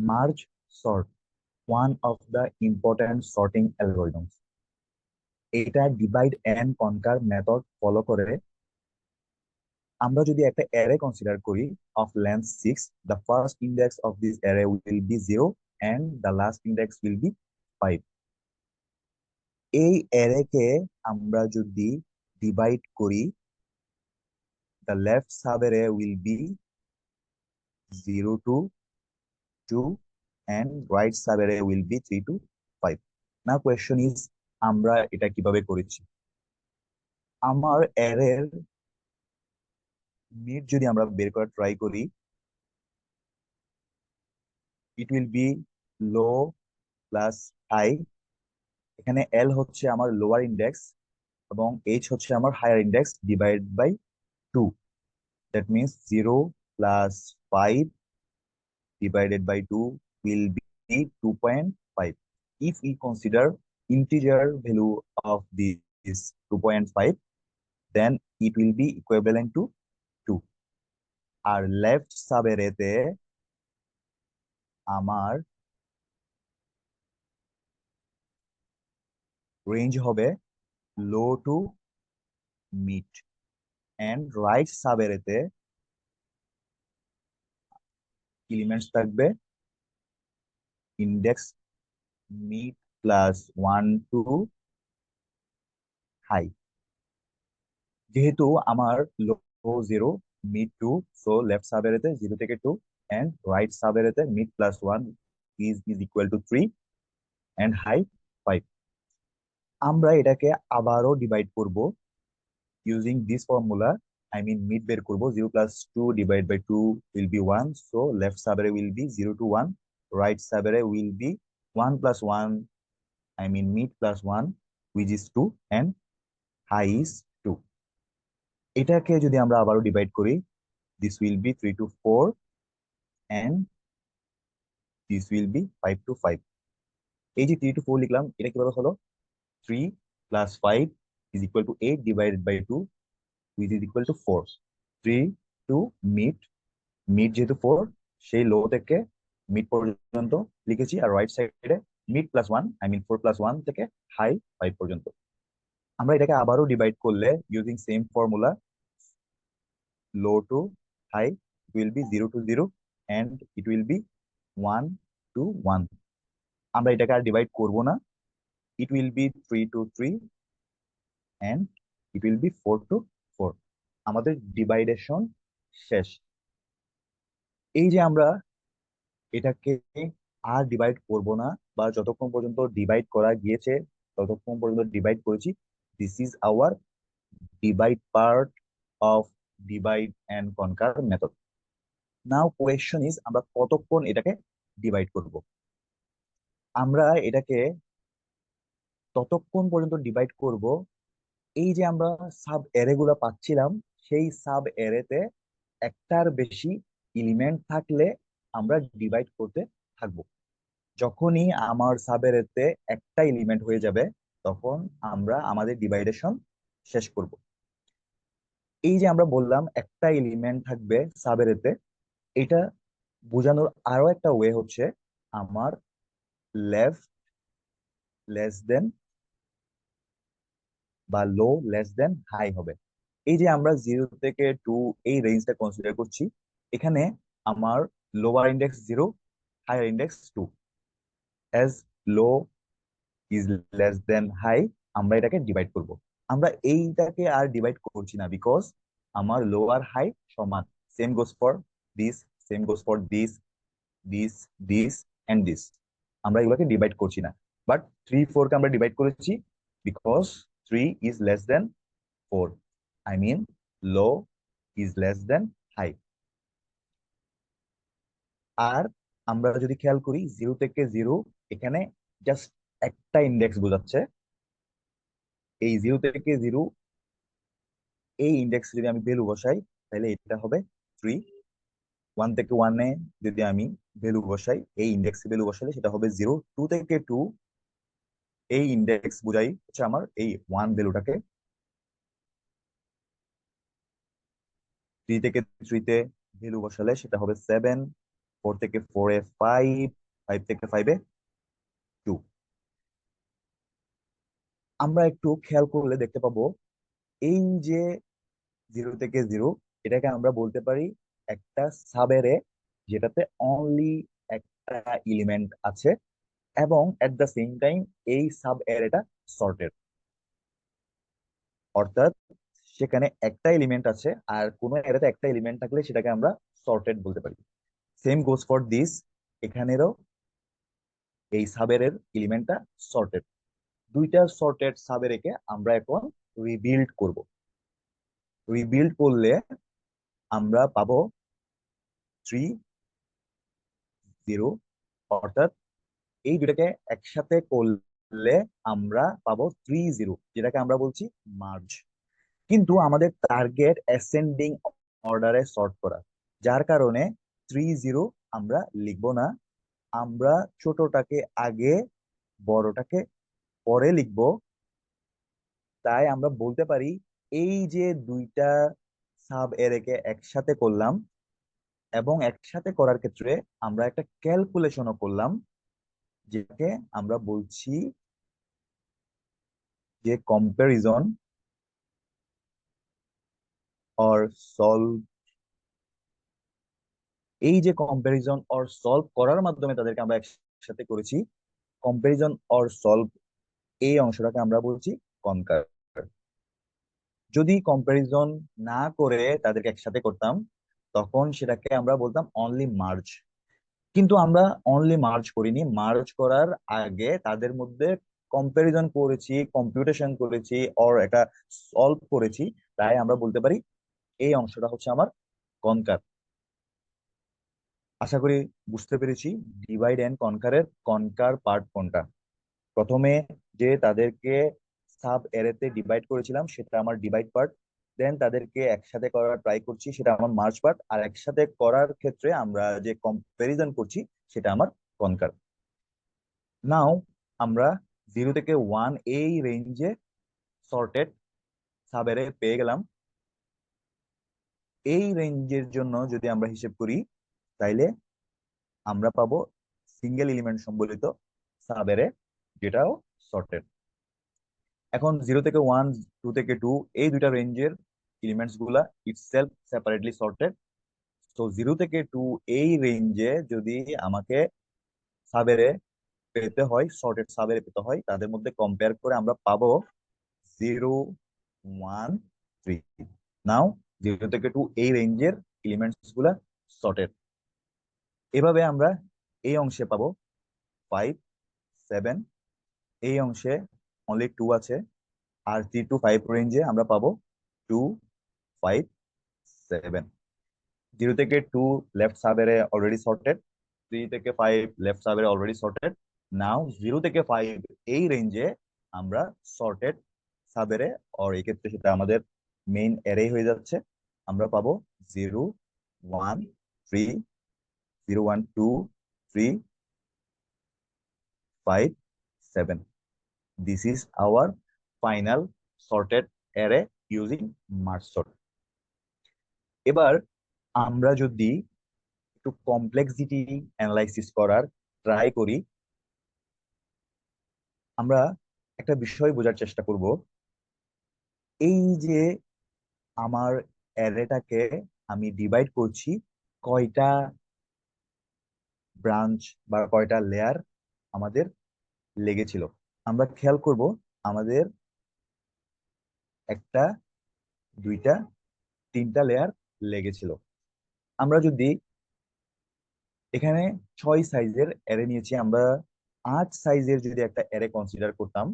Merge sort, one of the important sorting algorithms. এটা divide and conquer method follow করে। আমরা যদি একটা অ্যারে কনসিডার করি of length 6, the first index of this array will be 0 and the last index will be 5. এই অ্যারেকে আমরা যদি divide করি, the left sub-array will be 0 to 2 and right sub-array will be 3 to 5. Now question is, আমরা এটা কিভাবে করেছি? আমার অ্যারের মিড যদি আমরা বের করার ট্রাই করি, it will be low plus high. এখানে এল হচ্ছে আমার লোয়ার ইন্ডেক্স এবং এইচ হচ্ছে আমার higher index divide by 2। That means 0 plus 5 divided by 2 will be 2.5. If we consider integer value of this 2.5, then it will be equivalent to 2. আর left sub এরেতে আমার range হবে low to mid, and right sub এরেতে elements থাকবে index mid plus 1 to high. যেহেতু আমার low 0 mid 2, so left sub এরেতে 0 থেকে 2 এন্ড রাইট সাব এরেতে mid plus 1 is equal to 3 and high 5. আমরা এটাকে আবারও ডিভাইড করব using this formula. I mean mid বের করব, 0 plus 2 divided by 2 will be 1, so left subarray will be 0 to 1, right subarray will be 1 plus 1, I mean mid plus 1, which is 2, and high is 2. এটাকে যদি আমরা আবারও divide করি, this will be 3 to 4 and this will be 5 to 5. এই যে 3 to 4 লিখলাম, এটা কিভাবে হলো? 3 plus 5 is equal to 8 divided by 2, which is equal to 4. 3 to mid, mid যেহেতু 4, সেই লো থেকে মিড পর্যন্ত লিখেছি, আর রাইট সাইডে mid plus 1, I mean 4 plus 1 থেকে হাই 5 পর্যন্ত। আমরা এটাকে আবারও ডিভাইড করলে using same formula, low to high will be 0 to 0 and it will be 1 to 1. আমরা এটাকে আর ডিভাইড করব না, it will be 3 to 3 and it will be 4 to 4. আমাদের ডিভাইডেশন শেষ। এই যে আমরা এটাকে আর ডিভাইড করব না, বা যতক্ষণ পর্যন্ত ডিভাইড করা গিয়েছে ততক্ষণ পর্যন্ত ডিভাইড করেছি। This is our divide part of divide and conquer method. Now question is, আমরা কতক্ষণ এটাকে ডিভাইড করব? আমরা এটাকে ততক্ষণ পর্যন্ত ডিভাইড করব, এই যে আমরা সাব এরে গুলা পাচ্ছিলাম, সেই সাব এরেতে একটার বেশি এলিমেন্ট থাকলে আমরা ডিভাইড করতে থাকবো। যখনই আমার সাবেরেতে একটা এলিমেন্ট হয়ে যাবে, তখন আমরা আমাদের ডিভাইডেশন শেষ করব। এই যে আমরা বললাম একটা এলিমেন্ট থাকবে সাবেরেতে, এটা বোঝানোর আরো একটা ওয়ে হচ্ছে আমার লেফট লেস দেন বা লো লেস দেন হাই হবে। এই যে আমরা 0 থেকে 2 এই রেঞ্জটা কনসিডার করছি, এখানে আমার lower index 0, higher index 2, as low is less than high আমরা এটাকে ডিভাইড করব। আমরা এইটাকে আর ডিভাইড করছি না, বিকজ আমার লো আর হাই সমান। Same goes for this, same goes for this, this, this and this. আমরা এগুলোকে ডিভাইড করছি না, বাট 3 4 কে আমরা ডিভাইড করেছি, because 3 is less than 4, I mean low is less than high. আর আমরা যদি খেয়াল করি 0 থেকে 0, এখানে জাস্ট একটা ইন্ডেক্স বোঝাচ্ছে। এই 0 থেকে 0 এই ইন্ডেক্স যদি আমি ভ্যালু বসাই, তাহলে এটা হবে 3। 1 থেকে 1 এ যদি আমি ভ্যালু বসাই, এই ইন্ডেক্সে ভ্যালু বসালে সেটা হবে 0। 2 থেকে 2 এই ইন্ডেক্স বোঝাই হচ্ছে আমার এই 1 ভ্যালুটাকে। 3 থেকে 3 তে ভ্যালু বসালে সেটা হবে 7। 4 থেকে 4 এ 5, 5 থেকে 5 এ 2। আমরা একটু খেয়াল করলে দেখতে পাবো এই যে 0 থেকে 0, এটাকে আমরা বলতে পারি একটা সাব অ্যারে যেটাতে অনলি একটা এলিমেন্ট আছে, এবং এট দ্য সেম টাইম এই সাব অ্যারেটা সর্টেড, অর্থাৎ সেখানে একটা এলিমেন্ট আছে, আর কোনো অ্যারেতে একটা এলিমেন্ট থাকলে সেটাকে আমরা সর্টেড বলতে পারি। সেম গোজ ফর দিস, এখানেরও এই সাব অ্যারের এলিমেন্টটা সর্টেড। দুইটা সর্টেড সাব অ্যারেকে আমরা এখন রিবিল্ড করব। রিবিল্ড করলে আমরা পাবো 3 0, অর্থাৎ এই দুটাকে একসাথে করলে আমরা পাবো 3 0, যেটাকে আমরা বলছি মার্জ। কিন্তু আমাদের টার্গেট অ্যাসেন্ডিং অর্ডারে সর্ট করা, যার কারণে 3 0 আমরা লিখবো না, আমরা ছোটটাকে আগে বড়টাকে পরে লিখবো। তাই আমরা বলতে পারি এই যে দুইটা সাব এরেকে একসাথে করলাম, এবং একসাথে করার ক্ষেত্রে আমরা একটা ক্যালকুলেশনও করলাম, যেটাকে আমরা বলছি যে কম্পারিজন অর সলভ। এই যে কম্পারিজন অর সলভ করার মাধ্যমে তাদেরকে আমরা একসাথে করেছি, কম্পারিজন অর সলভ, এই অংশটাকে আমরা বলছি কনকার। যদি কম্পারিজন না করে তাদেরকে একসাথে করতাম, তখন সেটাকে আমরা বলতাম অনলি মার্জ। কিন্তু আমরা অনলি মার্জ করিনি, মার্জ করার আগে তাদের মধ্যে কম্পারিজন করেছি, কম্পিউটেশন করেছি, অর এটা সলভ করেছি। তাই আমরা বলতে পারি এই অংশটা হচ্ছে আমার কনকার। আশা করি বুঝতে পেরেছি ডিভাইড এন্ড কনকারের কনকার পার্ট কোনটা। প্রথমে যে তাদেরকে সাব এরেতে ডিভাইড করেছিলাম সেটা আমার ডিভাইড পার্ট, দেন তাদেরকে একসাথে করার ট্রাই করছি সেটা আমার মার্জ পার্ট, আর একসাথে করার ক্ষেত্রে আমরা যে কম্পারিজন করছি সেটা আমার কনকার। নাও আমরা 0 থেকে 1 এই রেঞ্জে সর্টেড সাব এরে পেয়ে গেলাম। এই রেঞ্জের জন্য যদি আমরা হিসেব করি, তাইলে আমরা পাবো সিঙ্গেল এলিমেন্ট সম্বলিত সাব এরে, যেটাও সর্টেড। এখন 0 থেকে 1, 2 থেকে 2, এই দুইটা রেঞ্জের এলিমেন্টস গুলা ইটসেলফ সেপারেটলি সর্টেড। তো 0 থেকে 2 এই রেঞ্জে যদি আমাকে সাবেরে পেতে হয়, সর্টেড সাবেরে পেতে হয়, তাদের মধ্যে কম্পেয়ার করে আমরা পাবো 0 1 3। নাও 0 থেকে 2 এই রেঞ্জের এলিমেন্টস গুলা সর্টেড। এভাবে আমরা এই অংশে পাবো 5 7, এই অংশে অনলি 2 আছে, আর 3 to 5 রেঞ্জে আমরা পাবো 2 5 7। 0 থেকে 2 লেফট সাবেরে অলরেডি সর্টেড, 3 থেকে 5 লেফট সাবেরে অলরেডি সর্টেড। নাও 0 থেকে 5 এই রেঞ্জে আমরা সর্টেড সাবেরে, আর এই ক্ষেত্রে সেটা আমাদের মেইন অ্যারে হয়ে যাচ্ছে, আমরা পাবো 0 1 3, 0 1 2 3 5 7। This is our final sorted array using merge sort. এবার আমরা যদি একটু কমপ্লেক্সিটি অ্যানালাইসিস করার ট্রাই করি, আমরা একটা বিষয় বোঝার চেষ্টা করব। এই যে আমার অ্যারেটাকে আমি ডিভাইড করছি কয়টা ব্রাঞ্চ বা কয়টা লেয়ার আমাদের লেগেছিল। আমরা খেয়াল করব আমাদের একটা, দুইটা, তিনটা লেয়ার লেগেছিল। আমরা যদি এখানে 6 সাইজের অ্যারে নিয়েছি, আমরা 8 সাইজের যদি একটা অ্যারে কনসিডার করতাম,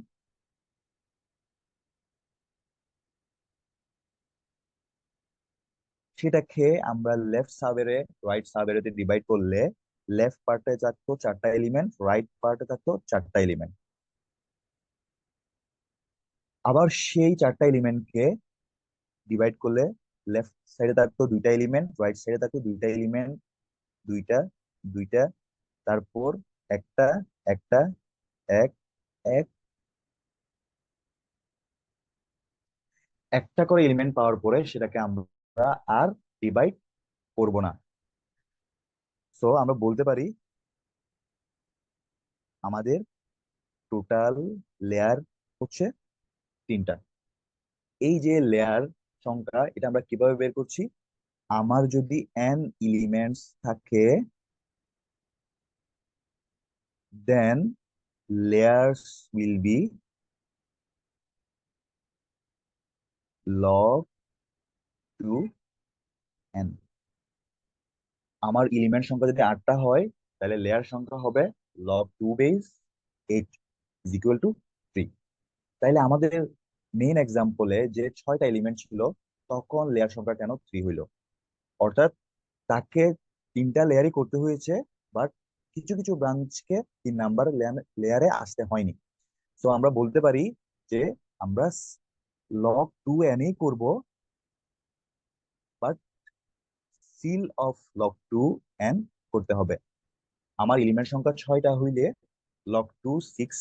সেটাকে আমরা লেফট সাবেরে রাইট সাবেরেতে ডিভাইড করলে লেফট পার্টে থাকতো 4টা এলিমেন্ট, রাইট পার্টে থাকতো 4টা এলিমেন্ট। আবার সেই 4টা এলিমেন্টকে ডিভাইড করলে লেফট সাইডে থাকতো 2টা এলিমেন্ট, রাইট সাইডে থাকতো 2টা এলিমেন্ট, দুইটা, দুইটা, তারপর একটা, একটা, এক, এক, একটা করে এলিমেন্ট পাওয়ার পরে সেটাকে আমরা আর ডিভাইড করব না। সো আমরা বলতে পারি আমাদের টোটাল লেয়ার হচ্ছে 3টা। এই যে লেয়ার সংখ্যা, এটা আমরা কিভাবে বের করছি? আমার যদি n এলিমেন্টস থাকে, দেন layers will be log 2n। আমার এলিমেন্ট সংখ্যা যদি 8টা হয়, তাহলে লেয়ার সংখ্যা হবে log 2 base 8 is equal to 3। তাইলে আমাদের মেইন এক্সাম্পলে যে 6টা এলিমেন্ট ছিল, তখন লেয়ার সংখ্যা কেন 3 হইলো? অর্থাৎ তাকে 3টা লেয়ারই করতে হয়েছে, বাট কিছু কিছু ব্রাঞ্চকে 3 নাম্বার লেয়ারে আসতে হয়নি। তো আমরা বলতে পারি যে আমরা log 2n ই করব, but seal of log 2n করতে হবে। আমার এলিমেন্ট সংখ্যা 6টা হইলে log 2 6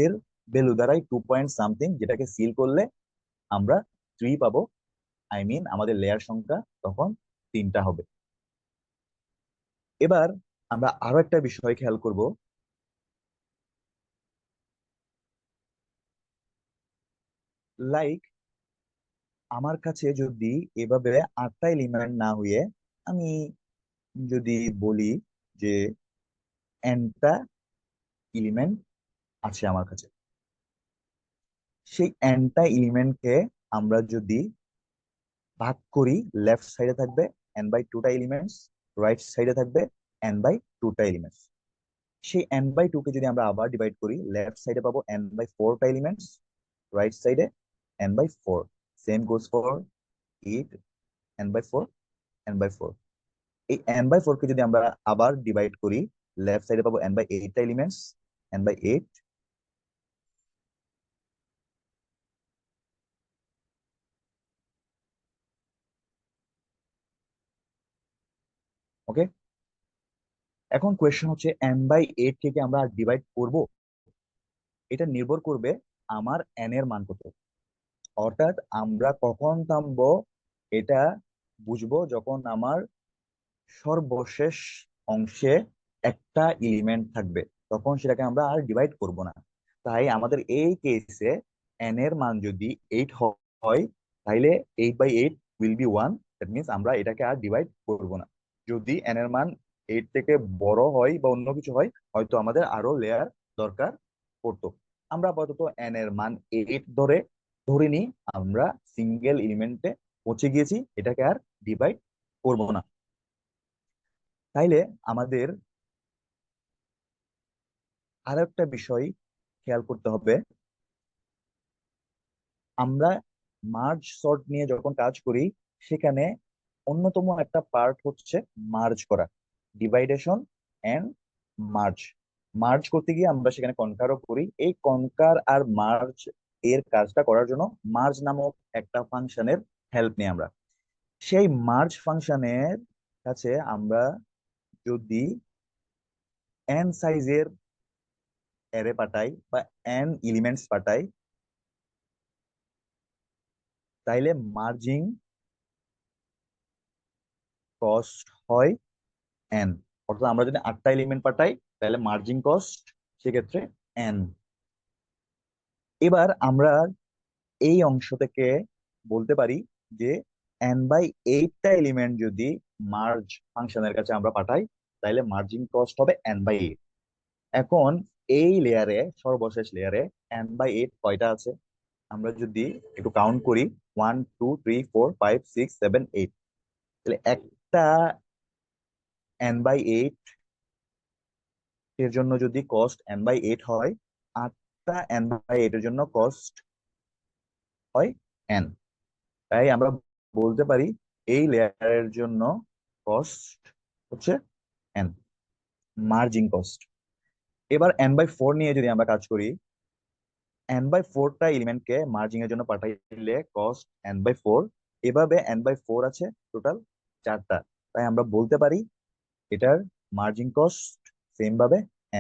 এর ভ্যালু দ্বারাই 2 পয়েন্ট সামথিং, যেটাকে সিল করলে আমরা 3 পাবো। আই মিন আমাদের লেয়ার সংখ্যা তখন 3টা হবে। এবার আমরা আরো একটা বিষয় খেয়াল করব। লাইক আমার কাছে যদি এভাবে 8টা এলিমেন্ট না হয়ে, আমি যদি বলি যে nটা এলিমেন্ট আছে আমার কাছে, সেই nটা এলিমেন্টকে আমরা যদি ভাগ করি, লেফট সাইডে থাকবে n/2টা এলিমেন্টস, রাইট সাইডে থাকবে n/2টা এলিমেন্টস। সেই n/2 কে যদি আমরা আবার ডিভাইড করি, লেফট সাইডে পাবো n/4টা এলিমেন্টস, রাইট সাইডে n/4। Same goes for 8, n/4, n/4। এই n/4 কে যদি আমরা আবার ডিভাইড করি, লেফট সাইডে পাবো n/8টা এলিমেন্টস, n/8। ওকে, এখন কোয়েশ্চেন হচ্ছে n/8 থেকে আমরা ডিভাইড করব, এটা নির্ভর করবে আমার n এর মান কত। অর্থাৎ আমরা কখন থামবো, এটা বুঝবো যখন আমার সর্বশেষ অংশে একটা এলিমেন্ট থাকবে, তখন সেটাকে আমরা আর ডিভাইড করব না। তাই আমাদের এই কেসে n এর মান যদি 8 হয়, তাইলে 8/8 উইল বি 1। দ্যাট মিনস আমরা এটাকে আর ডিভাইড করব না। যদি n এর মান 8 থেকে বড় হয় বা অন্য কিছু হয়, হয়তো আমাদের আরো লেয়ার দরকার পড়তো। আমরা আপাতত n এর মান 8 ধরে নিই, আমরা সিঙ্গেল এলিমেন্টে পৌঁছে গিয়েছি, এটাকে আর ডিভাইড করব না। তাইলে আমাদের আরো একটা বিষয় খেয়াল করতে হবে। আমরা মার্জ সর্ট নিয়ে যখন কাজ করি, সেখানে অন্যতম একটা পার্ট হচ্ছে মার্জ করা, ডিভাইডেশন এন্ড মার্জ। মার্জ করতে গিয়ে আমরা সেখানে কনকারও করি। এই কনকার আর মার্জ এর কাজটা করার জন্য মার্জ নামক একটা ফাংশনের হেল্প নিই আমরা। সেই মার্জ ফাংশনের কাছে আমরা যদি n সাইজের অ্যারে পাঠাই বা n এলিমেন্টস পাঠাই, তাইলে মার্জিং কস্ট হয় এন। অর্থাৎ আমরা যদি 8টা এলিমেন্ট পাঠাই, তাহলে মার্জিং কস্ট সেক্ষেত্রে এন। এবার আমরা এই অংশ থেকে বলতে পারি যে n/8টা এলিমেন্ট যদি মার্জ ফাংশনের কাছে আমরা পাঠাই, তাহলে মার্জিং কস্ট হবে n/8। এখন এই লেয়ারে, সর্বশেষ লেয়ারে n/8 কয়টা আছে? আমরা যদি একটু কাউন্ট করি, 1 2 3 4 5 6 7 8, তাহলে একটা n/8 এর জন্য যদি কস্ট n/8 হয়, 8টা n/8 এর জন্য কস্ট হয় n। তাই আমরা বলতে পারি এই লেয়ারের জন্য কস্ট হচ্ছে n, মার্জিং কস্ট। এবার n/4 নিয়ে যদি আমরা কাজ করি, n/4টা এলিমেন্টকে মার্জিং এর জন্য পাঠাইলে কস্ট n/4। এভাবে n/4 আছে টোটাল 4টা। তাই আমরা বলতে পারি এটার মার্জিং কস্ট সেম ভাবে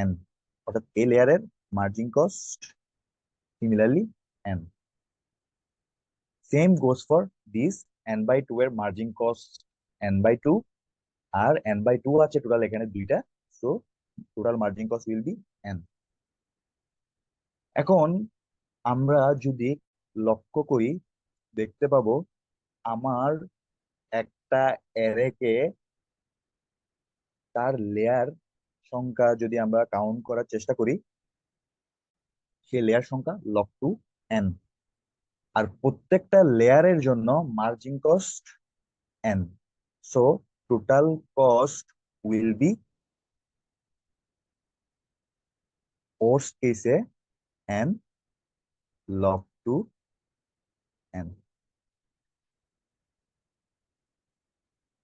n। অর্থাৎ এই লেয়ারের merging cost similarly n। Same goes for this n/2 এর মার্জিং কস্ট n/2। আর n/2 আছে টোটাল এখানে দুইটা, so total margin cost will be n। এখন আমরা যদি লক্ষ্য করি, দেখতে পাবো আমার একটা অ্যারেকে তার লেয়ার সংখ্যা যদি আমরা কাউন্ট করার চেষ্টা করি, সেই লেয়ার সংখ্যা লগ টু n, আর প্রত্যেকটা লেয়ারের জন্য margin cost n। So total cost will be worst কেসে n log to n।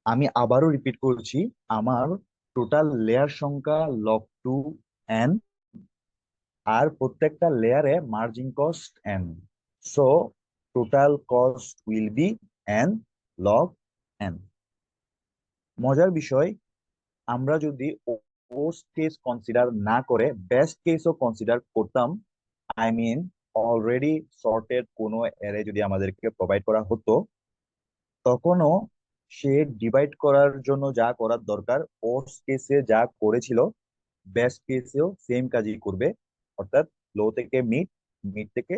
আমি আবারও রিপিট করছি, আমার টোটাল লেয়ার সংখ্যা log to n, আর প্রত্যেকটা লেয়ারে margin cost n। So total cost will be n log n। মজার বিষয়, আমরা যদি ওর্স্ট কেস কনসিডার না করে বেস্ট কেসও কনসিডার করতাম, আই মিন অলরেডি সর্টেড কোনো অ্যারে যদি আমাদেরকে প্রোভাইড করা হতো, তখনও সে ডিভাইড করার জন্য যা করার দরকার ওর্স্ট কেসে যা করেছিল বেস্ট কেসেও সেম কাজই করবে। অর্থাৎ লো থেকে মিড, মিড থেকে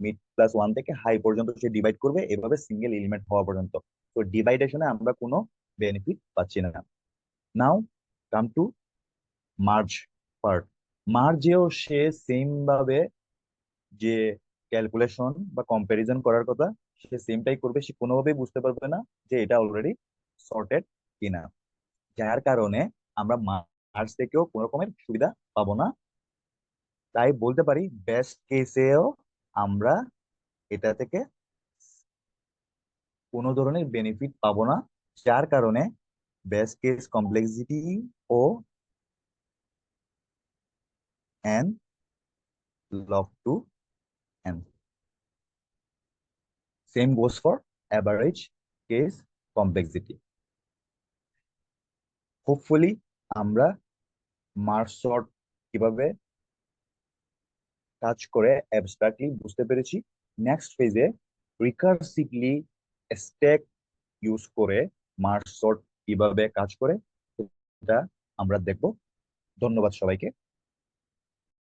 মিড+1 থেকে হাই পর্যন্ত সে ডিভাইড করবে, এভাবে সিঙ্গেল এলিমেন্ট হওয়া পর্যন্ত। তো ডিভাইডেশনে আমরা কোনো বেনিফিট পাচ্ছি না। Now come to merge part. মার্জেও সে সেম ভাবে যে ক্যালকুলেশন বা কম্পারিজন করার কথা, সে সেমটাই করবে। সে কোনোভাবেই বুঝতে পারবে না যে এটা অলরেডি সর্টেড কিনা, যার কারণে আমরা মার্জ থেকেও কোনো রকমের সুবিধা পাবো না। তাই বলতে পারি বেস্ট কেসেও আমরা এটা থেকে কোনো ধরনের বেনিফিট পাবো না, যার কারণে বেস্ট কেস কমপ্লেক্সিটি ও n log to n। Same goes for average case complexity. Hopefully আমরা মার্জ সর্ট কিভাবে কাজ করে অ্যাবস্ট্রাক্টলি বুঝতে পেরেছি। নেক্সট ফেজে রিকার্সিভলি স্ট্যাক ইউজ করে মার্জ সর্ট কিভাবে কাজ করে এটা আমরা দেখব। ধন্যবাদ সবাইকে।